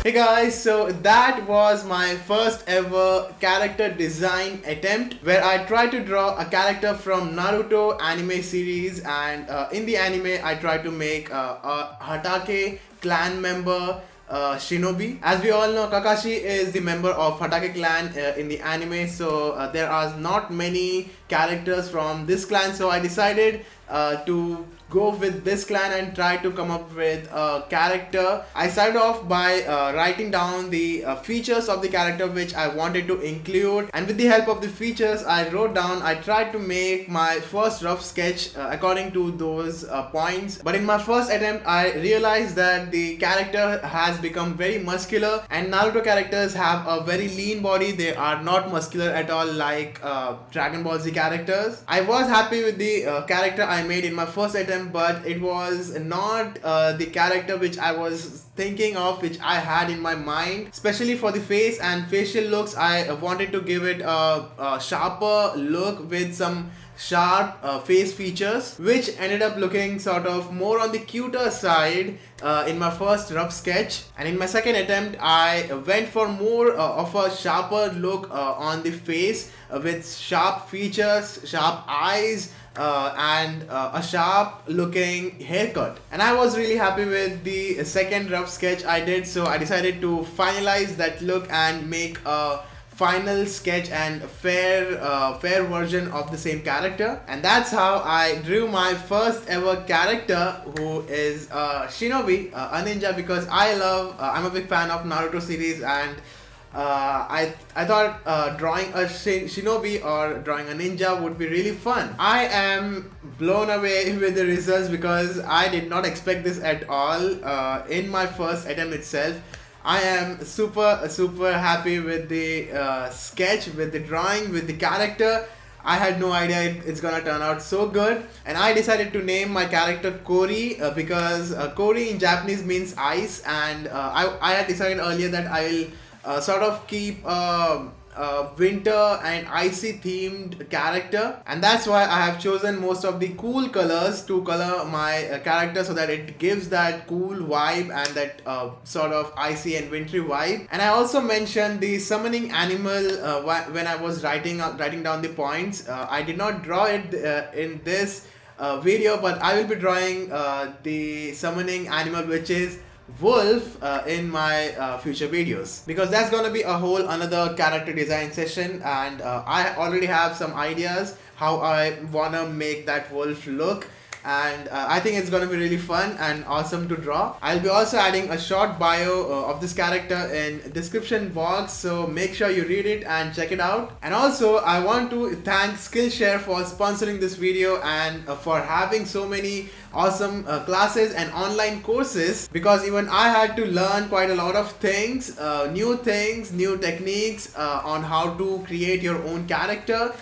Hey guys, so that was my first ever character design attempt where I tried to draw a character from Naruto anime series, and in the anime I tried to make a Hatake clan member, Shinobi. As we all know, Kakashi is the member of Hatake Clan in the anime, so there are not many characters from this clan, so I decided to go with this clan and try to come up with a character. I started off by writing down the features of the character which I wanted to include, and with the help of the features I tried to make my first rough sketch according to those points. But in my first attempt I realized that the character has become very muscular, and Naruto characters have a very lean body. They are not muscular at all like Dragon Ball Z characters. I was happy with the character I made in my first attempt, but it was not the character which I was thinking of, which I had in my mind. Especially for the face and facial looks, I wanted to give it a sharper look with some sharp face features, which ended up looking sort of more on the cuter side in my first rough sketch. And in my second attempt I went for more of a sharper look on the face with sharp features, sharp eyes, and a sharp looking haircut. And I was really happy with the second rough sketch I did, so I decided to finalize that look and make a final sketch and fair version of the same character. And that's how I drew my first ever character, who is Shinobi, a ninja, because I'm a big fan of Naruto series, and I thought drawing a shinobi or drawing a ninja would be really fun. I am blown away with the results because I did not expect this at all in my first attempt itself. I am super happy with the sketch, with the drawing, with the character. I had no idea it's gonna turn out so good, and I decided to name my character Kori because Kori in Japanese means ice, and I had decided earlier that I will sort of keep winter and icy themed character, and that's why I have chosen most of the cool colors to color my character, so that it gives that cool vibe and that sort of icy and wintry vibe. And I also mentioned the summoning animal when I was writing down the points. I did not draw it in this video, but I will be drawing the summoning animal, which is wolf, in my future videos, because that's gonna be a whole another character design session, and I already have some ideas how I wanna make that wolf look, and I think it's gonna be really fun and awesome to draw. I'll be also adding a short bio of this character in description box, so make sure you read it and check it out. And also I want to thank Skillshare for sponsoring this video and for having so many awesome classes and online courses, because even I had to learn quite a lot of things, new techniques on how to create your own character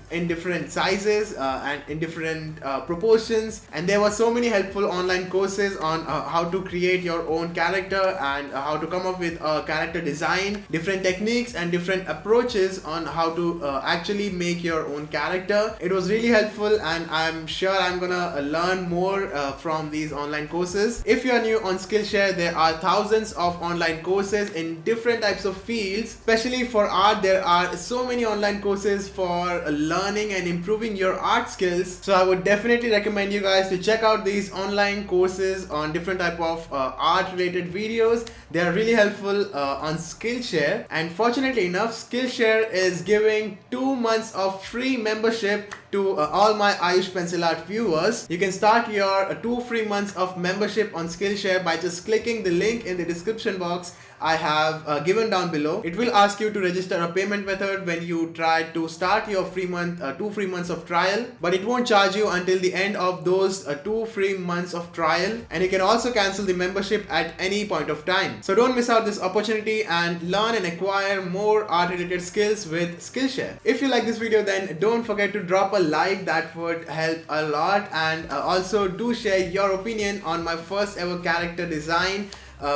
in different sizes and in different proportions. And there were so many helpful online courses on how to create your own character and how to come up with a character design, different techniques and different approaches on how to actually make your own character. It was really helpful, and I'm sure I'm gonna learn more from these online courses. If you are new on Skillshare, there are thousands of online courses in different types of fields. Especially for art, there are so many online courses for learning and improving your art skills. So I would definitely recommend you guys to check out these online courses on different type of art related videos. They are really helpful on Skillshare, and fortunately enough, Skillshare is giving 2 months of free membership to all my Ayush pencil art viewers. You can start your 2 free months of membership on Skillshare by just clicking the link in the description box I have given down below. It will ask you to register a payment method when you try to start your 2 free months of trial, but it won't charge you until the end of those 2 free months of trial, and you can also cancel the membership at any point of time. So don't miss out this opportunity and learn and acquire more art related skills with Skillshare. If you like this video, then don't forget to drop a like, that would help a lot, and also do share your opinion on my first ever character design,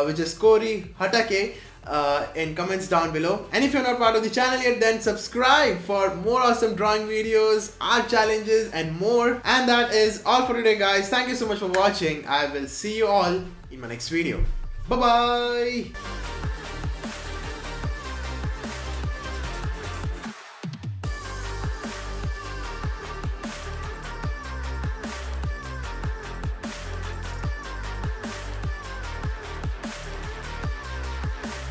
which is Kori Hatake, in comments down below. And if you're not part of the channel yet, then subscribe for more awesome drawing videos, art challenges and more. And that is all for today, guys. Thank you so much for watching. I will see you all in my next video. Bye bye.